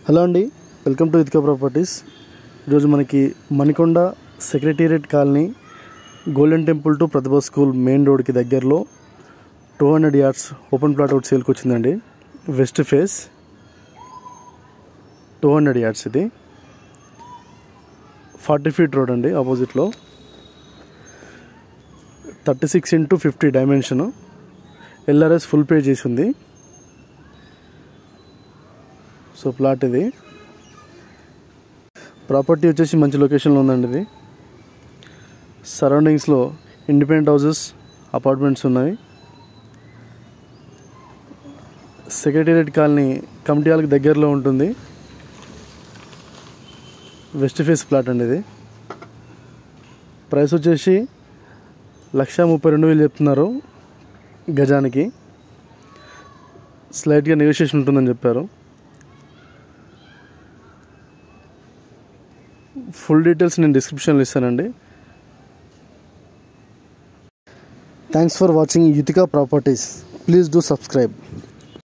Hello అండి, welcome to యుతికా properties. ఈరోజు మనకి Manikonda secretariat colony golden temple to Pratibha school main రోడ్కి దగ్గరలో 200 yards ఓపెన్ ప్లాట్ అవుట్ సేల్కి వచ్చిందండి. వెస్ట్ ఫేస్ 200 yards, ఇది 40 feet రోడ్ అండి. ఆపోజిట్లో 36x50 dimension, LRS full pay చేసి ఉంది. సో ప్లాట్ ఇది. ప్రాపర్టీ వచ్చేసి మంచి లొకేషన్లో ఉందండి. ఇది సరౌండింగ్స్లో ఇండిపెండెంట్ హౌసెస్, అపార్ట్మెంట్స్ ఉన్నాయి. సెక్రటేరియట్ కాలనీ కమిటీ హాల్కి దగ్గరలో ఉంటుంది. వెస్ట్ ఫేస్ ప్లాట్ అండి ఇది. ప్రైస్ వచ్చేసి 1,32,000 చెప్తున్నారు గజానికి. స్లైట్గా నెగోషియేషన్ ఉంటుందని చెప్పారు. ఫుల్ డీటెయిల్స్ నేను డిస్క్రిప్షన్లో ఇస్తానండి. Thanks for watching Yutika properties. Please do subscribe.